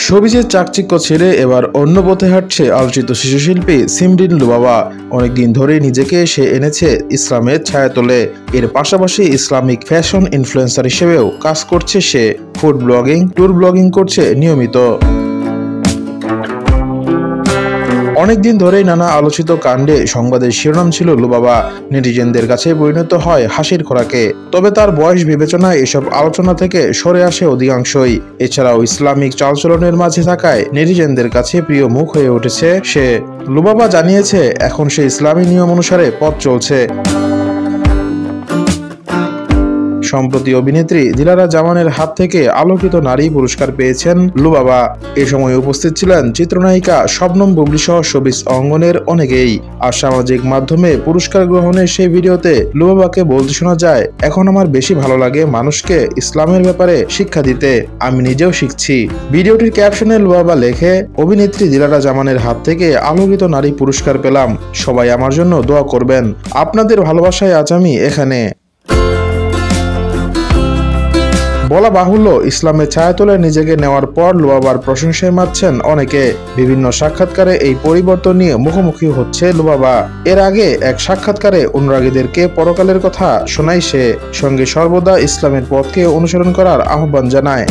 শোবিজের চাকচিক্য ছেড়ে এবার অন্য পথে হাঁটছে আলোচিত শিশুশিল্পী সিমরিন লুবাবা। অনেকদিন ধরে নিজেকে সে এনেছে ইসলামের ছায়াতলে। এর পাশাপাশি ইসলামিক ফ্যাশন ইনফ্লুয়েন্সার হিসেবেও কাজ করছে সে। ফুড ব্লগিং, ট্যুর ব্লগিং করছে নিয়মিত। অনেকদিন ধরেই নানা আলোচিত কাণ্ডে সংবাদের শিরোনাম ছিল লুবাবা। নেটিজেনদের কাছে পরিণত হয় হাসির খোরাকে। তবে তার বয়স বিবেচনায় এসব আলোচনা থেকে সরে আসে অধিকাংশই। এছাড়াও ইসলামিক চালচলনের মাঝে থাকায় নেটিজেনদের কাছে প্রিয় মুখ হয়ে উঠেছে সে। লুবাবা জানিয়েছে এখন সে ইসলামী নিয়ম অনুসারে পথ চলছে। সম্প্রতি অভিনেত্রী দিলারা জামানের হাত থেকে আলোকিত নারী পুরস্কার পেয়েছেন লুবাবা। এ সময় উপস্থিত ছিলেন চিত্রনায়িকা শবনম বুবলী সহ শোবিজ অঙ্গনের অনেকেই। আর সামাজিক মাধ্যমে পুরস্কার গ্রহণের সেই ভিডিওতে লুবাবাকে বলতে শোনা যায়, এখন আমার বেশি ভালো লাগে মানুষকে ইসলামের ব্যাপারে শিক্ষা দিতে, আমি নিজেও শিখছি। ভিডিওটির ক্যাপশনে লুবাবা লেখে, অভিনেত্রী দিলারা জামানের হাত থেকে আলোকিত নারী পুরস্কার পেলাম, সবাই আমার জন্য দোয়া করবেন, আপনাদের ভালোবাসায় আজ আমি এখানে। বলা বাহুল্য, ইসলামের ছায়াতলে নিজেকে নেওয়ার পর লুবাবার প্রশংসায় মাতছেন অনেকে। বিভিন্ন সাক্ষাৎকারে এই পরিবর্তন নিয়ে মুখোমুখি হচ্ছে লুবাবা। এর আগে এক সাক্ষাৎকারে অনুরাগীদেরকে পরকালের কথা শোনায় সে, সঙ্গে সর্বদা ইসলামের পথকে অনুসরণ করার আহ্বান জানায়।